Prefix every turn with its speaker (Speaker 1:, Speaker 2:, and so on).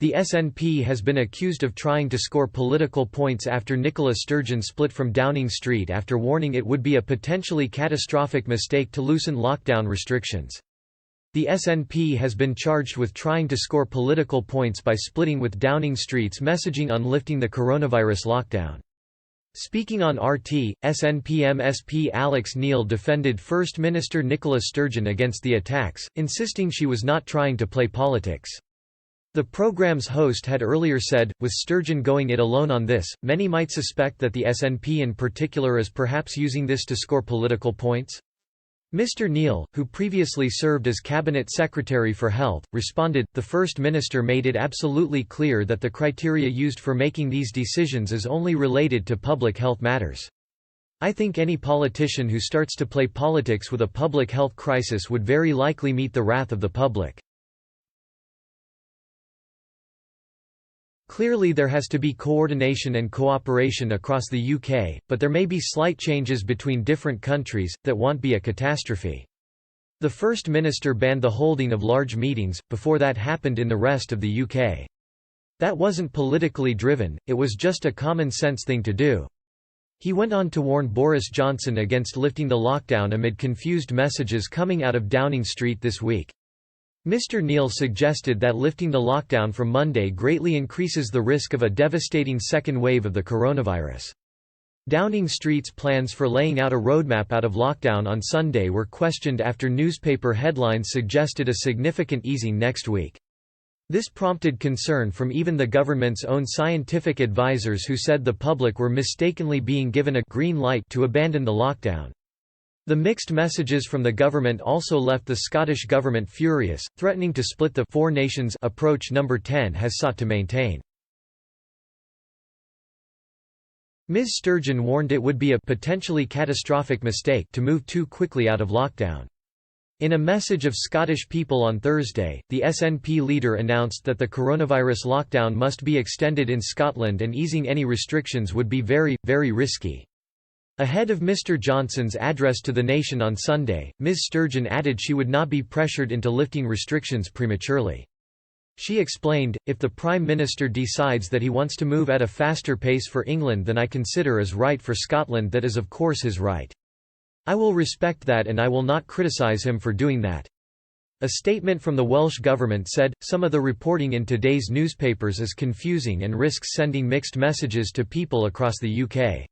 Speaker 1: The SNP has been accused of trying to score political points after Nicola Sturgeon split from Downing Street after warning it would be a potentially catastrophic mistake to loosen lockdown restrictions. The SNP has been charged with trying to score political points by splitting with Downing Street's messaging on lifting the coronavirus lockdown. Speaking on RT, SNP MSP Alex Neil defended First Minister Nicola Sturgeon against the attacks, insisting she was not trying to play politics. The program's host had earlier said, with Sturgeon going it alone on this, many might suspect that the SNP in particular is perhaps using this to score political points. Mr. Neil, who previously served as Cabinet Secretary for Health, responded, "The First Minister made it absolutely clear that the criteria used for making these decisions is only related to public health matters. I think any politician who starts to play politics with a public health crisis would very likely meet the wrath of the public. Clearly there has to be coordination and cooperation across the UK, but there may be slight changes between different countries, that won't be a catastrophe. The First Minister banned the holding of large meetings, before that happened in the rest of the UK. That wasn't politically driven, it was just a common-sense thing to do." He went on to warn Boris Johnson against lifting the lockdown amid confused messages coming out of Downing Street this week. Mr. Neil suggested that lifting the lockdown from Monday greatly increases the risk of a devastating second wave of the coronavirus. Downing Street's plans for laying out a roadmap out of lockdown on Sunday were questioned after newspaper headlines suggested a significant easing next week. This prompted concern from even the government's own scientific advisors, who said the public were mistakenly being given a green light to abandon the lockdown. The mixed messages from the government also left the Scottish government furious, threatening to split the four nations approach No10 has sought to maintain. Ms. Sturgeon warned it would be a potentially catastrophic mistake to move too quickly out of lockdown. In a message of Scottish people on Thursday, the SNP leader announced that the coronavirus lockdown must be extended in Scotland and easing any restrictions would be very, very risky. Ahead of Mr. Johnson's address to the nation on Sunday, Ms. Sturgeon added she would not be pressured into lifting restrictions prematurely. She explained, "If the Prime Minister decides that he wants to move at a faster pace for England than I consider as right for Scotland, that is of course his right. I will respect that and I will not criticise him for doing that." A statement from the Welsh Government said, "Some of the reporting in today's newspapers is confusing and risks sending mixed messages to people across the UK.